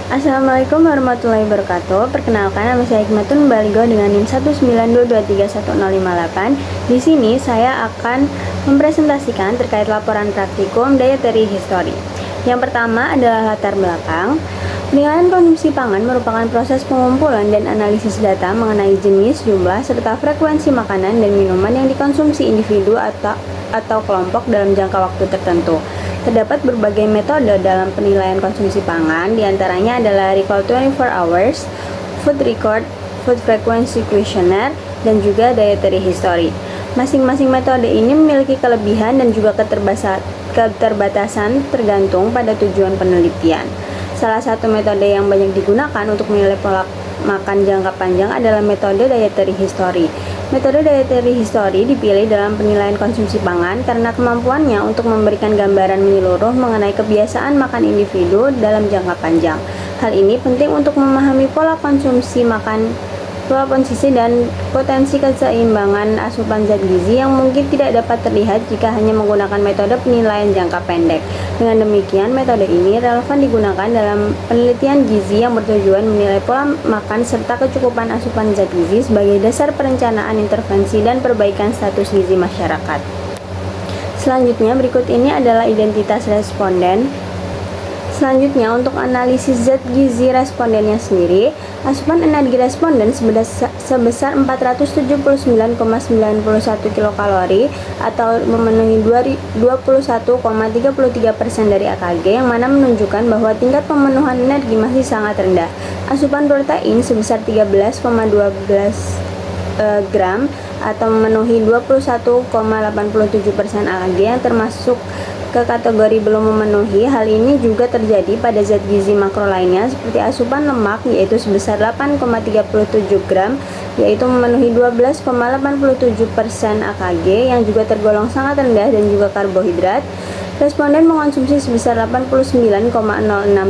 Assalamualaikum warahmatullahi wabarakatuh. Perkenalkan, nama saya Hikmatun Baligo dengan NIM 192231058. Di sini saya akan mempresentasikan terkait laporan praktikum Dietary History. Yang pertama adalah latar belakang. Penilaian konsumsi pangan merupakan proses pengumpulan dan analisis data mengenai jenis, jumlah, serta frekuensi makanan dan minuman yang dikonsumsi individu atau kelompok dalam jangka waktu tertentu. Terdapat berbagai metode dalam penilaian konsumsi pangan, diantaranya adalah Recall 24 Hours, Food Record, Food Frequency Questionnaire, dan juga Dietary History. Masing-masing metode ini memiliki kelebihan dan juga keterbatasan tergantung pada tujuan penelitian. Salah satu metode yang banyak digunakan untuk menilai pola makan jangka panjang adalah metode Dietary History. Metode Dietary History dipilih dalam penilaian konsumsi pangan karena kemampuannya untuk memberikan gambaran menyeluruh mengenai kebiasaan makan individu dalam jangka panjang. Hal ini penting untuk memahami pola konsumsi makan, pola konsumsi dan potensi keseimbangan asupan zat gizi yang mungkin tidak dapat terlihat jika hanya menggunakan metode penilaian jangka pendek. Dengan demikian, metode ini relevan digunakan dalam penelitian gizi yang bertujuan menilai pola makan serta kecukupan asupan zat gizi sebagai dasar perencanaan intervensi dan perbaikan status gizi masyarakat. Selanjutnya, berikut ini adalah identitas responden. Selanjutnya, untuk analisis zat gizi respondennya sendiri, asupan energi responden sebesar 479,91 kilokalori atau memenuhi 21,33% dari AKG, yang mana menunjukkan bahwa tingkat pemenuhan energi masih sangat rendah. Asupan protein sebesar 13,12 gram atau memenuhi 21,87% AKG yang termasuk ke kategori belum memenuhi. Hal ini juga terjadi pada zat gizi makro lainnya seperti asupan lemak, yaitu sebesar 8,37 gram, yaitu memenuhi 12,87% AKG yang juga tergolong sangat rendah, dan juga karbohidrat. Responden mengonsumsi sebesar 89,06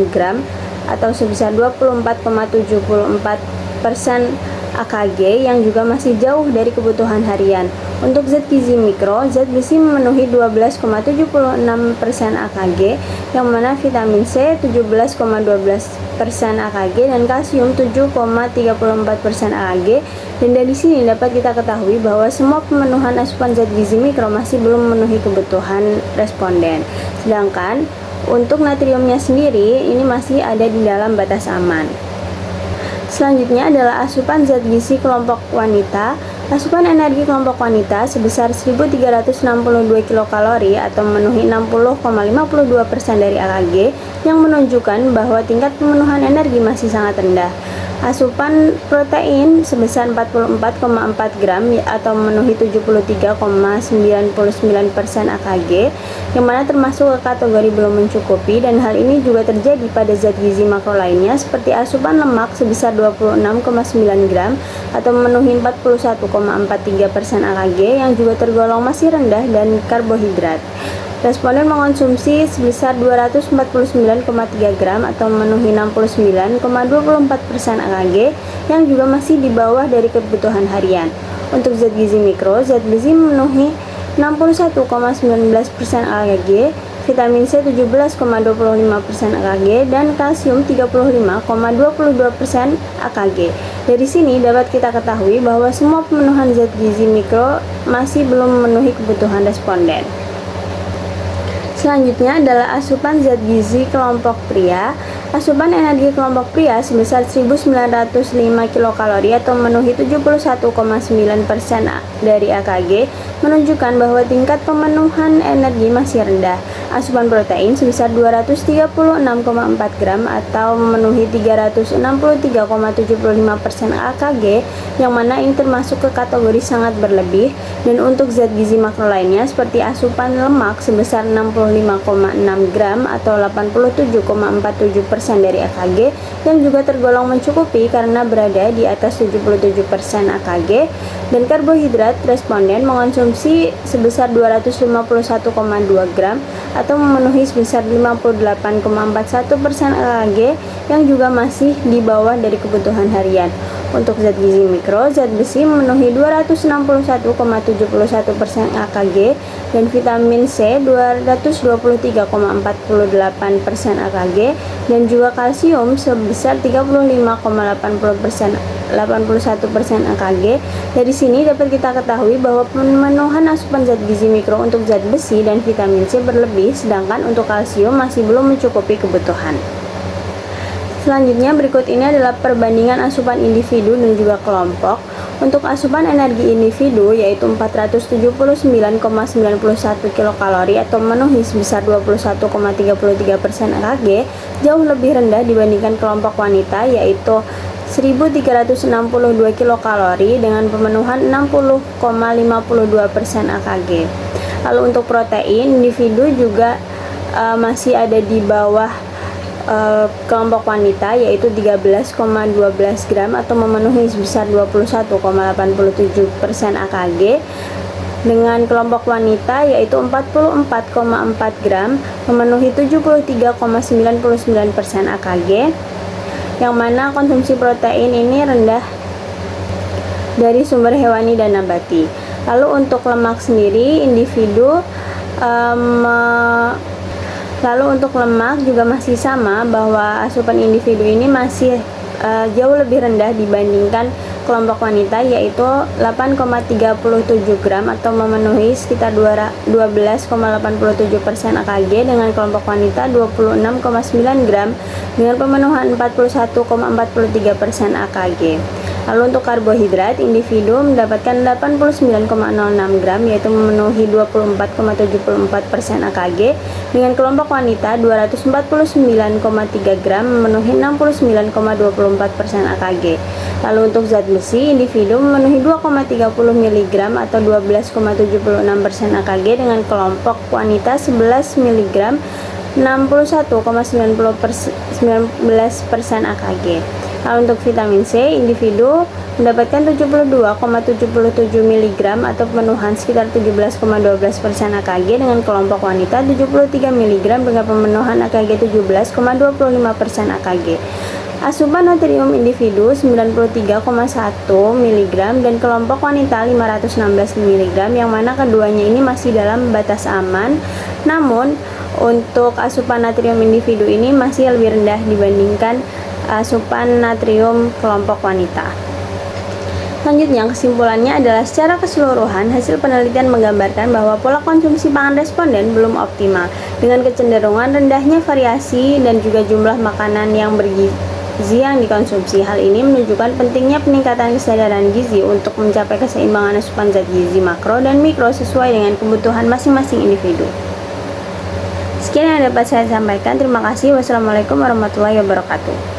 gram atau sebesar 24,74% AKG yang juga masih jauh dari kebutuhan harian. Untuk zat gizi mikro, zat besi memenuhi 12,76% AKG, yang mana vitamin C 17,12% AKG dan kalsium 7,34% AKG. Dan dari sini dapat kita ketahui bahwa semua pemenuhan asupan zat gizi mikro masih belum memenuhi kebutuhan responden. Sedangkan untuk natriumnya sendiri ini masih ada di dalam batas aman. Selanjutnya adalah asupan zat gizi kelompok wanita. Asupan energi kelompok wanita sebesar 1362 kilokalori atau memenuhi 60,52% dari AKG, yang menunjukkan bahwa tingkat pemenuhan energi masih sangat rendah. Asupan protein sebesar 44,4 gram atau memenuhi 73,99% AKG, yang mana termasuk ke kategori belum mencukupi, dan hal ini juga terjadi pada zat gizi makro lainnya seperti asupan lemak sebesar 26,9 gram atau memenuhi 41,43% AKG yang juga tergolong masih rendah, dan karbohidrat. Responden mengonsumsi sebesar 249,3 gram atau memenuhi 69,24% AKG yang juga masih di bawah dari kebutuhan harian. Untuk zat gizi mikro, zat besi memenuhi 61,19% AKG, vitamin C 17,25% AKG, dan kalsium 35,22% AKG. Dari sini dapat kita ketahui bahwa semua pemenuhan zat gizi mikro masih belum memenuhi kebutuhan responden. Selanjutnya adalah asupan zat gizi kelompok pria. Asupan energi kelompok pria sebesar 1905 kilokalori atau memenuhi 71,9% dari AKG, menunjukkan bahwa tingkat pemenuhan energi masih rendah. Asupan protein sebesar 236,4 gram atau memenuhi 363,75% AKG, yang mana ini termasuk ke kategori sangat berlebih. Dan untuk zat gizi makro lainnya seperti asupan lemak sebesar 65,6 gram atau 87,47% dari AKG, yang juga tergolong mencukupi karena berada di atas 77% AKG. Dan karbohidrat, responden mengonsumsi sebesar 251,2 gram atau memenuhi sebesar 58,41% AKG yang juga masih di bawah dari kebutuhan harian. Untuk zat gizi mikro, zat besi memenuhi 261,71% AKG dan vitamin C 223,48% AKG dan juga kalsium sebesar 35,81% AKG. Dari sini dapat kita ketahui bahwa pemenuhan asupan zat gizi mikro untuk zat besi dan vitamin C berlebih, sedangkan untuk kalsium masih belum mencukupi kebutuhan. Selanjutnya berikut ini adalah perbandingan asupan individu dan juga kelompok. Untuk asupan energi individu yaitu 479,91 kilokalori atau memenuhi sebesar 21,33% AKG, jauh lebih rendah dibandingkan kelompok wanita yaitu 1.362 kilokalori dengan pemenuhan 60,52% AKG. Lalu untuk protein, individu juga masih ada di bawah kelompok wanita yaitu 13,12 gram atau memenuhi sebesar 21,87% AKG, dengan kelompok wanita yaitu 44,4 gram memenuhi 73,99% AKG, yang mana konsumsi protein ini rendah dari sumber hewani dan nabati. Lalu untuk lemak sendiri, individu lalu untuk lemak juga masih sama, bahwa asupan individu ini masih jauh lebih rendah dibandingkan kelompok wanita yaitu 8,37 gram atau memenuhi sekitar 12,87% AKG, dengan kelompok wanita 26,9 gram dengan pemenuhan 41,43% AKG. Lalu untuk karbohidrat, individu mendapatkan 89,06 gram yaitu memenuhi 24,74% AKG, dengan kelompok wanita 249,3 gram memenuhi 69,24% AKG. Lalu untuk zat besi, individu memenuhi 2,30 mg atau 12,76% AKG, dengan kelompok wanita 11 mg 61,19% AKG. Lalu untuk vitamin C, individu mendapatkan 72,77 mg atau pemenuhan sekitar 17,12% AKG, dengan kelompok wanita 73 mg dengan pemenuhan AKG 17,25% AKG. Asupan natrium individu 93,1 mg dan kelompok wanita 516 mg, yang mana keduanya ini masih dalam batas aman. Namun untuk asupan natrium individu ini masih lebih rendah dibandingkan asupan natrium kelompok wanita. Selanjutnya, kesimpulannya adalah secara keseluruhan hasil penelitian menggambarkan bahwa pola konsumsi pangan responden belum optimal, dengan kecenderungan rendahnya variasi dan juga jumlah makanan yang bergizi yang dikonsumsi. Hal ini menunjukkan pentingnya peningkatan kesadaran gizi untuk mencapai keseimbangan asupan zat gizi makro dan mikro sesuai dengan kebutuhan masing-masing individu. Sekian yang dapat saya sampaikan. Terima kasih. Wassalamualaikum warahmatullahi wabarakatuh.